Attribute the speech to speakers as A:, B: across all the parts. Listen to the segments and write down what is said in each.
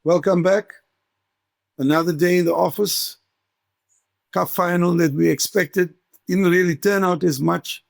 A: Welcome back. Another day in the office. Cup final that we expected didn't really turn out as much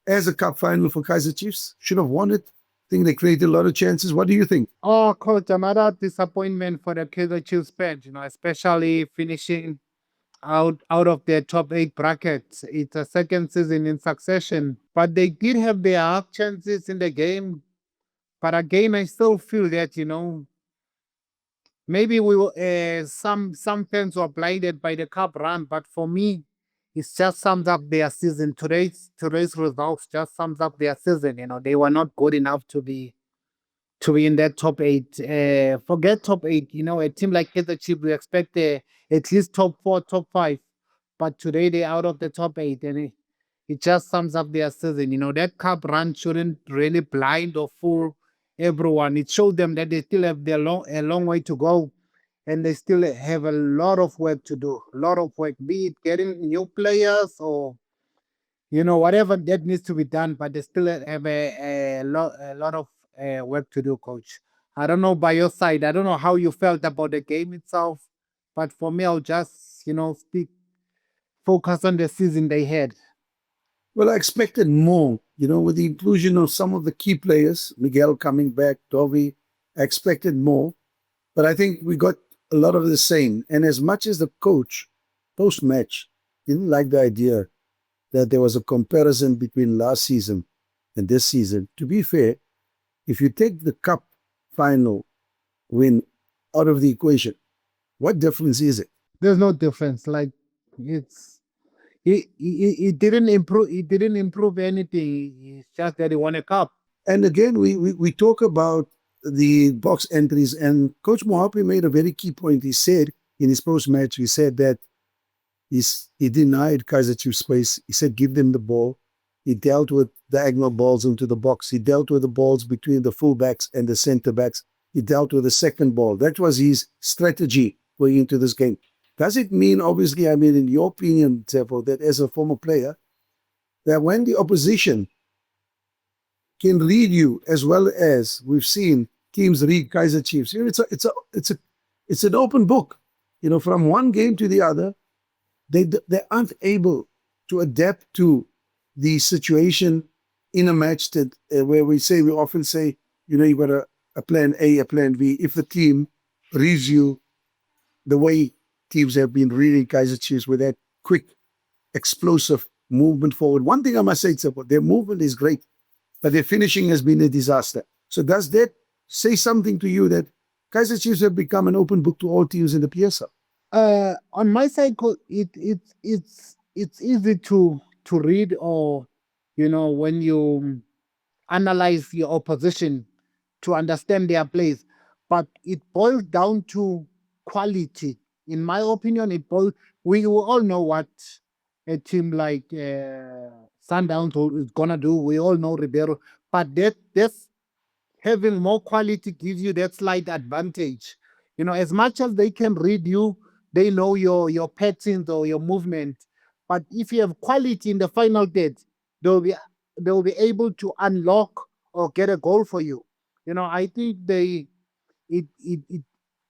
A: as a cup final for Kaizer Chiefs. Should have won it. I think they created a lot of chances. What do you think?
B: Oh, coach, another disappointment for the Kaizer Chiefs bench, especially finishing out of their top eight brackets. It's a second season in succession, but they did have their half chances in the game. But again, I still feel that maybe we were, some fans were blinded by the cup run. But for me, it just sums up their season. Today's results just sums up their season. They were not good enough to be in that top eight. Forget top eight. A team like Kaizer Chiefs, we expect at least top four, top five. But today they're out of the top eight, and it just sums up their season. That cup run shouldn't really blind or fool everyone. It showed them that they still have a long way to go, and they still have a lot of work to do. A lot of work, be it getting new players or whatever that needs to be done, but they still have a lot of work to do, coach. I don't know by your side. I don't know how you felt about the game itself, but for me, I'll just speak focus on the season they had.
A: Well, I expected more, with the inclusion of some of the key players, Miguel coming back, Dovi, I expected more. But I think we got a lot of the same. And as much as the coach, post-match, didn't like the idea that there was a comparison between last season and this season, to be fair, if you take the cup final win out of the equation, what difference is it?
B: There's no difference. Like it's it didn't improve. It didn't improve anything. It's just that he won a cup.
A: And again, we talk about the box entries, and Coach Mohapi made a very key point. He said in his post-match, he said that he denied Kaizer Chiefs space. He said, give them the ball. He dealt with diagonal balls into the box. He dealt with the balls between the fullbacks and the center backs. He dealt with the second ball. That was his strategy going into this game. Does it mean, obviously, in your opinion, Tsepo, that as a former player, that when the opposition can read you as well as we've seen teams read Kaizer Chiefs, it's an open book. From one game to the other, they aren't able to adapt to the situation in a match that where we often say, you've got a plan A, a plan B. If the team reads you the way teams have been reading Kaizer Chiefs with that quick, explosive movement forward. One thing I must say, their movement is great, but their finishing has been a disaster. So does that say something to you that Kaizer Chiefs have become an open book to all teams in the PSL?
B: On my side, it's easy to read, or when you analyze your opposition to understand their plays, but it boils down to quality. In my opinion, we all know what a team like Sundowns is gonna do. We all know Ribeiro, but that's having more quality gives you that slight advantage. As much as they can read you, they know your patterns or your movement. But if you have quality in the final third, they'll be able to unlock or get a goal for you. I think it it it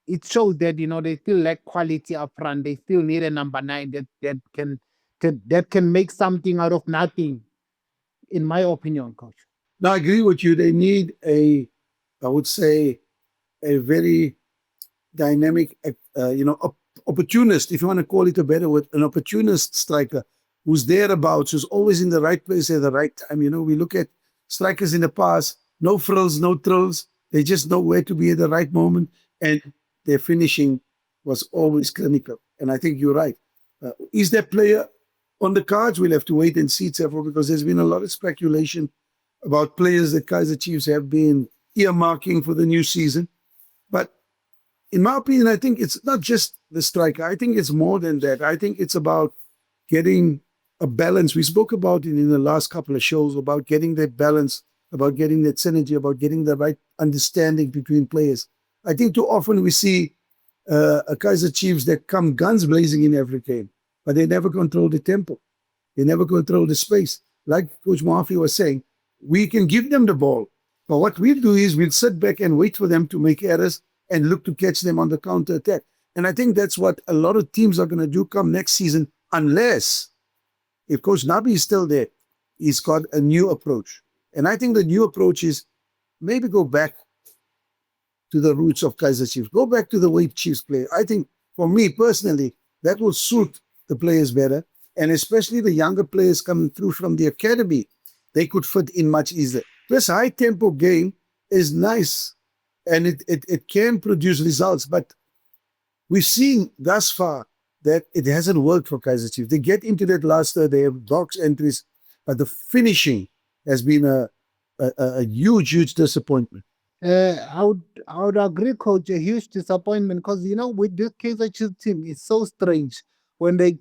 B: it shows that they still lack quality up front. They still need a number nine that can make something out of nothing. In my opinion, coach.
A: Now, I agree with you. They need I would say, a very dynamic, opportunist, if you want to call it a better word, an opportunist striker who's thereabouts, who's always in the right place at the right time. We look at strikers in the past, no frills, no thrills. They just know where to be at the right moment, and their finishing was always clinical. And I think you're right. Is that player on the cards? We'll have to wait and see, several, because there's been a lot of speculation about players that Kaizer Chiefs have been earmarking for the new season. But in my opinion, I think it's not just the striker. I think it's more than that. I think it's about getting a balance. We spoke about it in the last couple of shows, about getting that balance, about getting that synergy, about getting the right understanding between players. I think too often we see a Kaizer Chiefs that come guns blazing in every game, but they never control the tempo. They never control the space. Like Coach Mohafi was saying, we can give them the ball, but what we'll do is we'll sit back and wait for them to make errors, and look to catch them on the counter attack. And I think that's what a lot of teams are going to do come next season, unless if Coach Nabi is still there, he's got a new approach. And I think the new approach is maybe go back to the roots of Kaizer Chiefs. Go back to the way Chiefs play. I think for me personally, that will suit the players better. And especially the younger players coming through from the academy, they could fit in much easier. This high tempo game is nice and it can produce results, but we've seen thus far that it hasn't worked for Kaizer Chiefs. They get into that last third, they have box entries, but the finishing has been a huge disappointment.
B: I would agree, coach. A huge disappointment because with this Kaizer Chiefs team, it's so strange. When they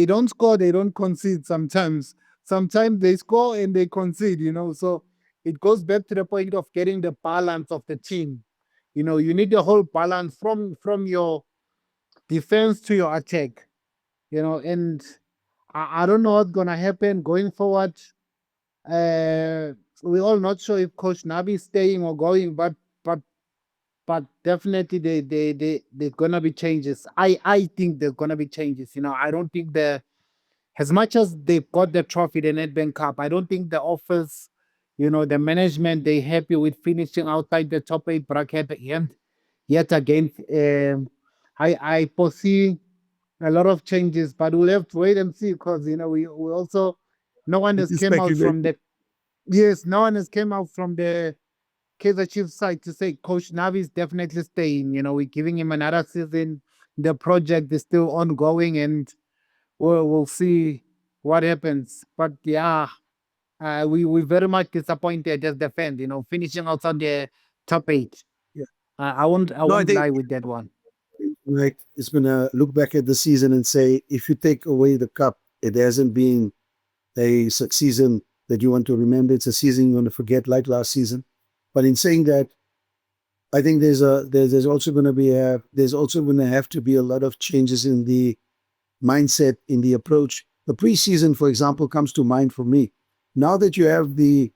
B: don't score, they don't concede. Sometimes they score and they concede. So it goes back to the point of getting the balance of the team. You need the whole balance from your defense to your attack. And I don't know what's gonna happen going forward. Uh, we're all not sure if Coach Nabi is staying or going, but but definitely there's gonna be changes. I think there's gonna be changes. I don't think as much as they've got the trophy, the Nedbank Cup, I don't think the office, the management, they happy with finishing outside the top 8 bracket and yet again. I foresee a lot of changes, but we'll have to wait and see because we also no one
A: It
B: has
A: is
B: came out from
A: speculation.
B: the yes, no one has came out from the Kaizer Chiefs side to say Coach Navi is definitely staying. We're giving him another season. The project is still ongoing, and we'll see what happens. But yeah, we very much disappointed as the fans. Finishing outside the top 8.
A: Yeah.
B: I
A: No, I
B: won't
A: think
B: lie with that one.
A: like it's gonna look back at the season and say, if you take away the cup, it hasn't been a season that you want to remember. It's a season you want to forget, like last season. But in saying that, I think there's also going to be there's also going to have to be a lot of changes in the mindset, in the approach. The preseason, for example, comes to mind for me. Now that you have the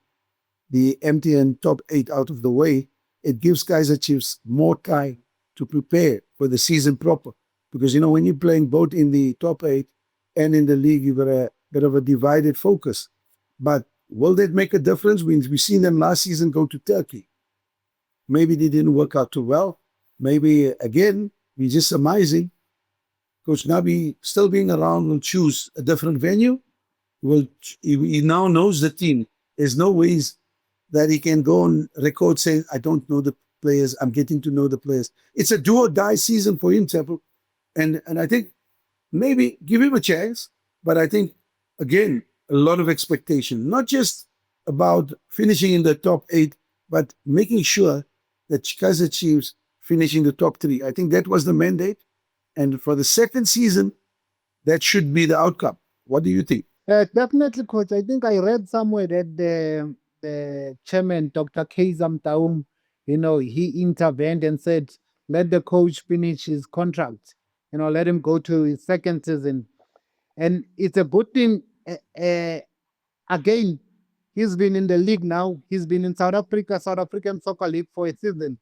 A: MTN top 8 out of the way, it gives Kaizer Chiefs more time to prepare for the season proper. Because when you're playing both in the top 8 and in the league, you've got a bit of a divided focus. But will that make a difference? We've seen them last season go to Turkey. Maybe they didn't work out too well. Maybe, again, we're just surmising. Coach Nabi, still being around, will choose a different venue. He now knows the team. There's no ways that he can go on record saying, I don't know the players. I'm getting to know the players. It's a do or die season for him, Tsepo. And I think maybe give him a chance. But I think, again, a lot of expectation, not just about finishing in the top 8, but making sure that Kaizer Chiefs finish in the top 3. I think that was the mandate. And for the second season, that should be the outcome. What do you think?
B: Definitely, coach. I think I read somewhere that the chairman, Dr. Kaizer Motaung, he intervened and said, let the coach finish his contract. Let him go to his second season. And it's a good thing. Again, he's been in the league now. He's been in South African Soccer League for a season.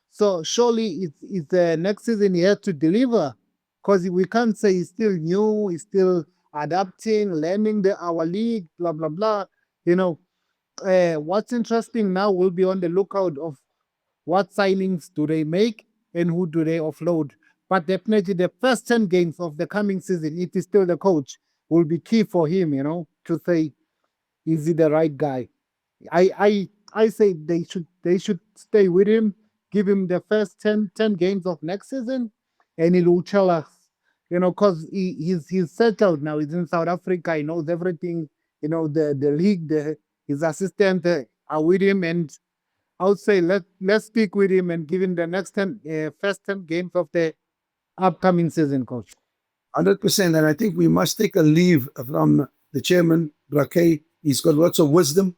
B: So surely it's the next season he has to deliver because we can't say he's still new, he's still adapting, learning our league, blah blah blah. What's interesting now, we'll be on the lookout of what signings do they make and who do they offload. But definitely the first 10 games of the coming season, it is still the coach, will be key for him, to say, is he the right guy? I say they should stay with him, give him the first 10 games of next season, and he will tell us, because he's settled now. He's in South Africa. He knows everything. The league, his assistant are with him, and I would say let's speak with him and give him the next first 10 games of the upcoming season, coach.
A: 100%. And I think we must take a leave from the chairman, Braque. He's got lots of wisdom.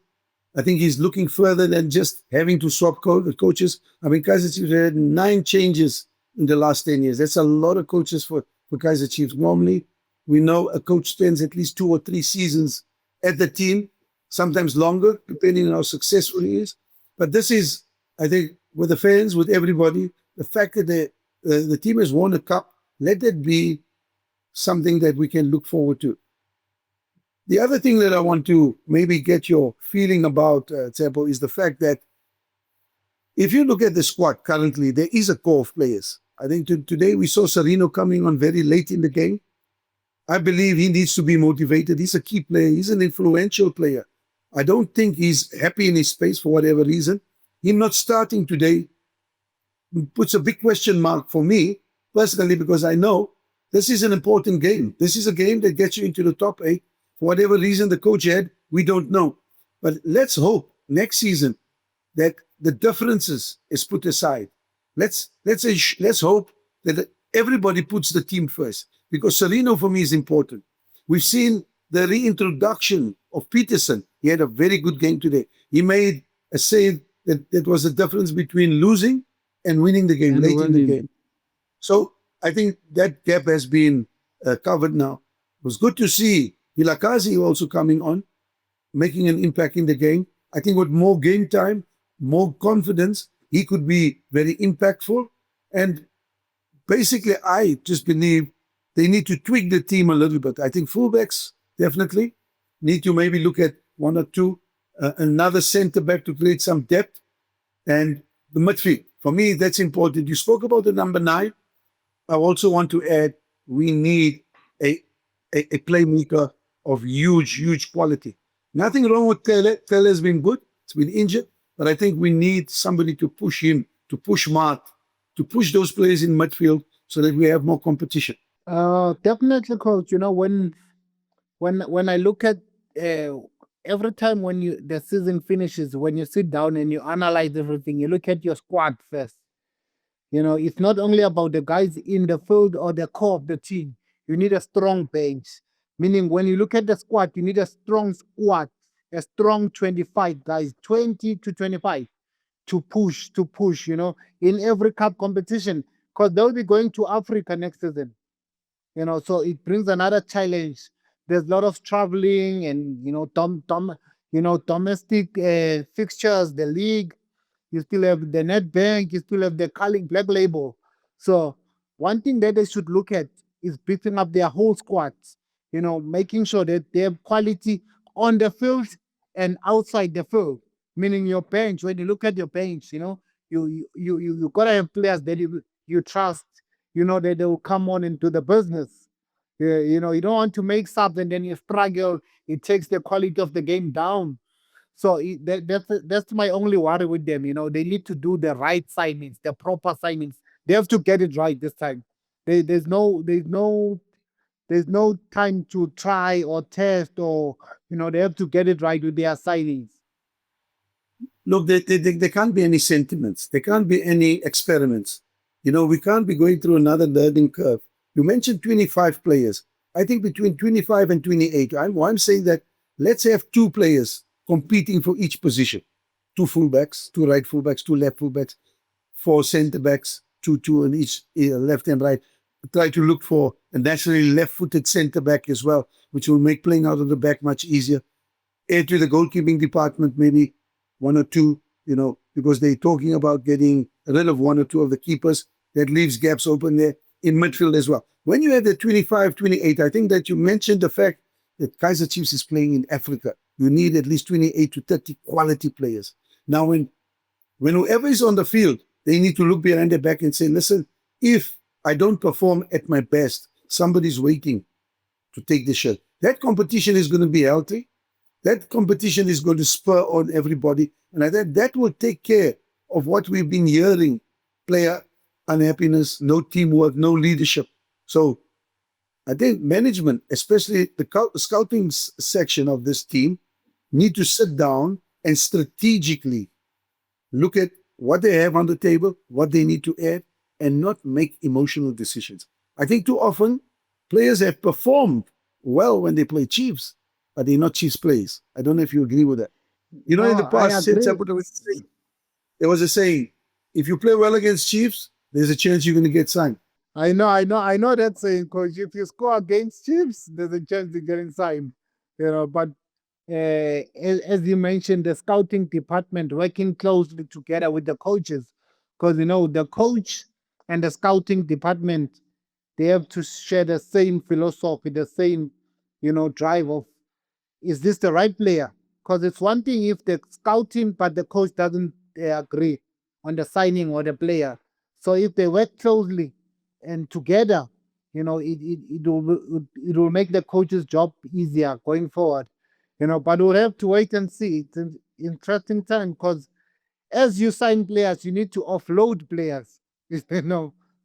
A: I think he's looking further than just having to swap the coaches. I mean, Kaizer Chiefs had 9 changes in the last 10 years. That's a lot of coaches for Kaizer Chiefs. Normally, we know a coach spends at least 2 or 3 seasons at the team, sometimes longer, depending on how successful he is. But this is, I think, with the fans, with everybody, the fact that the team has won a cup, let that be something that we can look forward to. The other thing that I want to maybe get your feeling about, Tsepo, is the fact that if you look at the squad currently, there is a core of players. I think today we saw Sirino coming on very late in the game. I believe he needs to be motivated. He's a key player. He's an influential player. I don't think he's happy in his space for whatever reason. Him not starting today puts a big question mark for me personally, because I know this is an important game. This is a game that gets you into the top 8. For whatever reason the coach had, we don't know. But let's hope next season that the differences is put aside. Let's hope that everybody puts the team first, because Sirino for me is important. We've seen the reintroduction of Peterson. He had a very good game today. He made a save that was the difference between losing and winning the game, late in the game. So I think that gap has been covered now. It was good to see Hilakazi also coming on, making an impact in the game. I think with more game time, more confidence, he could be very impactful. And basically, I just believe they need to tweak the team a little bit. I think fullbacks definitely need to maybe look at one or two, another centre back to create some depth, and the midfield. For me, that's important. You spoke about the number 9. I also want to add, we need a playmaker of huge quality. Nothing wrong with Tele. Tele has been good. It's been injured. But I think we need somebody to push him, to push Mart, to push those players in midfield so that we have more competition.
B: Definitely, coach. You know, when I look at every time when the season finishes, when you sit down and you analyze everything, you look at your squad first. You know, it's not only about the guys in the field or the core of the team. You need a strong bench. Meaning, when you look at the squad, you need a strong squad, a strong 25 guys, 20 to 25 to push, in every cup competition. Because they'll be going to Africa next season. So it brings another challenge. There's a lot of traveling and domestic fixtures, the league. You still have the net bank, you still have the Carling Black Label. So one thing that they should look at is beefing up their whole squads, making sure that they have quality on the field and outside the field. Meaning your bench, when you look at your bench, you gotta have players that you trust, that they will come on into the business. Yeah, you don't want to make subs and then you struggle. It takes the quality of the game down. So that's my only worry with them. They need to do the right signings, the proper signings. They have to get it right this time. There's no time to try or test, or they have to get it right with their signings.
A: Look, there can't be any sentiments. There can't be any experiments. We can't be going through another learning curve. You mentioned 25 players. I think between 25 and 28, I'm saying that let's have 2 players competing for each position. 2 fullbacks, 2 right fullbacks, 2 left fullbacks, 4 centre backs, 2 on each left and right. Try to look for a naturally left-footed centre back as well, which will make playing out of the back much easier. Add to the goalkeeping department, maybe 1 or 2, because they're talking about getting rid of 1 or 2 of the keepers. That leaves gaps open there in midfield as well. When you have the 25, 28, I think that you mentioned the fact that Kaizer Chiefs is playing in Africa. You need at least 28 to 30 quality players. Now, when whoever is on the field, they need to look behind their back and say, listen, if I don't perform at my best, somebody's waiting to take the shot. That competition is going to be healthy. That competition is going to spur on everybody. And I think that will take care of what we've been hearing: player unhappiness, no teamwork, no leadership. So I think management, especially the scouting section of this team, need to sit down and strategically look at what they have on the table, what they need to add, and not make emotional decisions. I think too often players have performed well when they play Chiefs, but they're not Chiefs players. I don't know if you agree with that. In
B: No,
A: the
B: I
A: past,
B: agree.
A: there was a saying, if you play well against Chiefs, there's a chance you're going to get signed.
B: I know that saying, coach. If you score against Chiefs, there's a chance you're getting signed. But as you mentioned, the scouting department working closely together with the coaches. because the coach and the scouting department, they have to share the same philosophy, the same drive of, is this the right player? Because it's one thing if the scouting but the coach doesn't agree on the signing or the player. So if they work closely and together, it will make the coach's job easier going forward. But we'll have to wait and see. It's an interesting time because as you sign players, you need to offload players.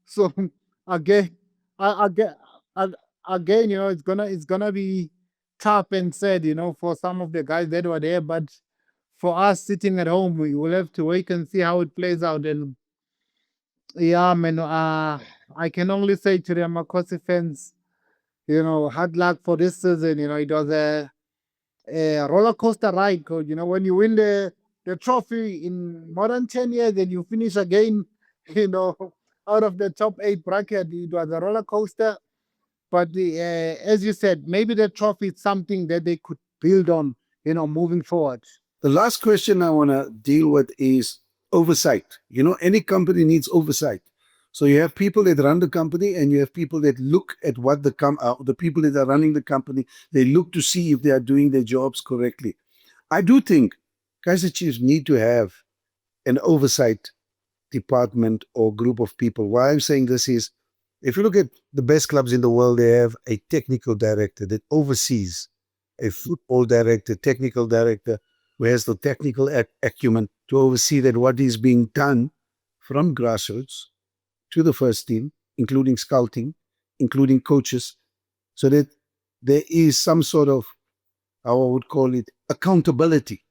B: So again, again, again, it's gonna be tough and sad, for some of the guys that were there. But for us sitting at home, we will have to wait and see how it plays out. And yeah, man, I can only say to the Makosi fans, hard luck for this season. It was a roller coaster ride. 'Cause, when you win the trophy in more than 10 years and you finish again, you know, out of the top eight bracket, it was a roller coaster. But as you said, maybe the trophy is something that they could build on, moving forward.
A: The last question I want to deal with is oversight. Any company needs oversight. So you have people that run the company, and you have people that look at what the people that are running the company, they look to see if they are doing their jobs correctly. I do think Kaizer Chiefs need to have an oversight department or group of people. Why I'm saying this is, if you look at the best clubs in the world, they have a technical director that oversees, a football director, technical director, who has the technical acumen to oversee that what is being done from grassroots to the first team, including scouting, including coaches, so that there is some sort of, how I would call it, accountability.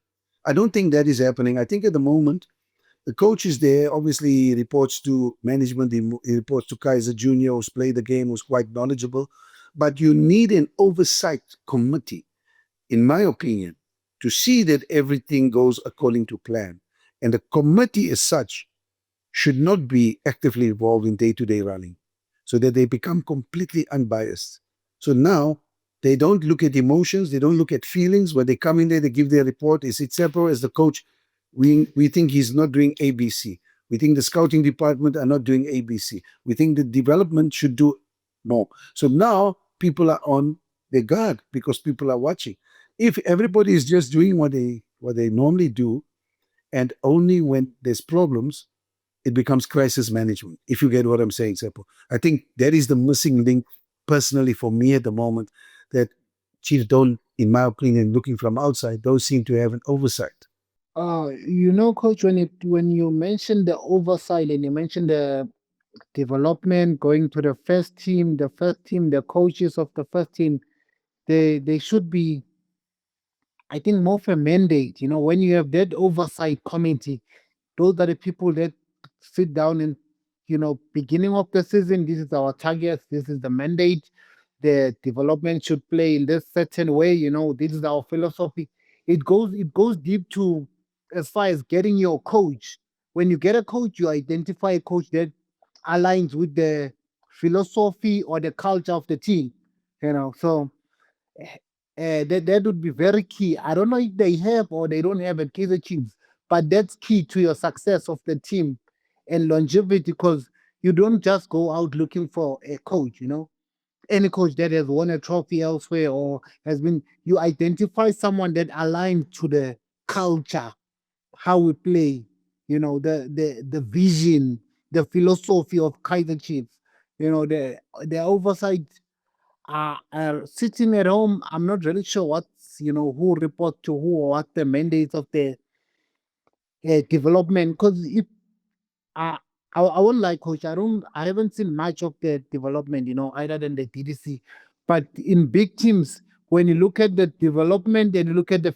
A: I don't think that is happening. I think at the moment, the coach is there. Obviously, he reports to management. He reports to Kaizer Jr., who's played the game, who's quite knowledgeable. But you need an oversight committee, in my opinion, to see that everything goes according to plan. And the committee as such should not be actively involved in day-to-day running, so that they become completely unbiased. So now they don't look at emotions, they don't look at feelings. When they come in there, they give their report. Is it Tsepo as the coach? We think he's not doing ABC. We think the scouting department are not doing ABC. We think the development should do more. So now people are on their guard because people are watching. If everybody is just doing what they normally do, and only when there's problems, it becomes crisis management. If you get what I'm saying, Seppo. I think that is the missing link, personally, for me at the moment, that Chiefs don't, in my opinion, looking from outside, don't seem to have an oversight.
B: Coach, when you mentioned the oversight and you mentioned the development going to the first team, the coaches of the first team, they should be, I think, more of a mandate. When you have that oversight committee, those are the people that sit down and, beginning of the season, this is our targets, this is the mandate, the development should play in this certain way, this is our philosophy. It goes deep to, as far as getting your coach. When you get a coach, you identify a coach that aligns with the philosophy or the culture of the team. So that would be very key. I don't know if they have or they don't have at Kaizer Chiefs, but that's key to your success of the team and longevity, because you don't just go out looking for a coach. Any coach that has won a trophy elsewhere or has been, you identify someone that aligns to the culture, how we play, the vision, the philosophy of Kaizer Chiefs. The oversight are sitting at home. I'm not really sure who report to who or what the mandates of the development. Because if uh, I won't like, coach, I haven't seen much of the development, other than the DDC. But in big teams, when you look at the development and you look at the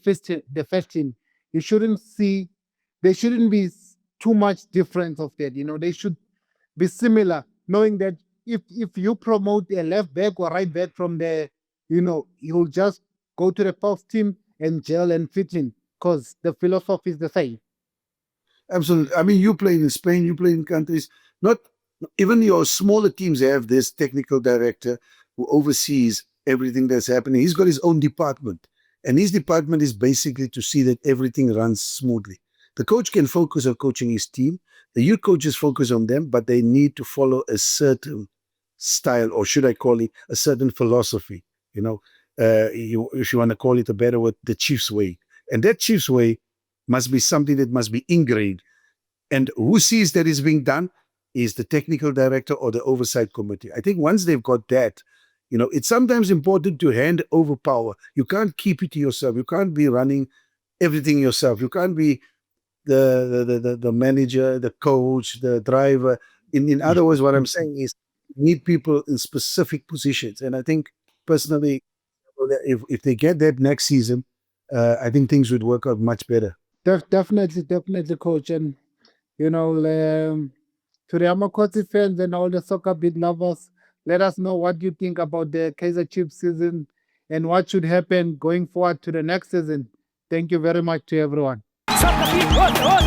B: first team, you shouldn't see, there shouldn't be too much difference of that. They should be similar, knowing that if you promote a left back or right back from there, you'll just go to the first team and gel and fit in, because the philosophy is the same.
A: Absolutely. I mean, you play in Spain, you play in countries, not even your smaller teams have this technical director who oversees everything that's happening. He's got his own department, and his department is basically to see that everything runs smoothly. The coach can focus on coaching his team. The youth coaches focus on them, but they need to follow a certain style, or should I call it a certain philosophy? If you want to call it a better word, the Chiefs way. And that Chiefs way must be something that must be ingrained. And who sees that is being done is the technical director or the oversight committee. I think once they've got that, it's sometimes important to hand over power. You can't keep it to yourself. You can't be running everything yourself. You can't be the manager, the coach, the driver. In other words, what I'm saying is you need people in specific positions. And I think personally, if they get that next season, I think things would work out much better.
B: Definitely, coach. And to the Amakoti fans and all the soccer beat lovers, let us know what you think about the Kaizer Chiefs season and what should happen going forward to the next season. Thank you very much to everyone.
C: Soccerbeat,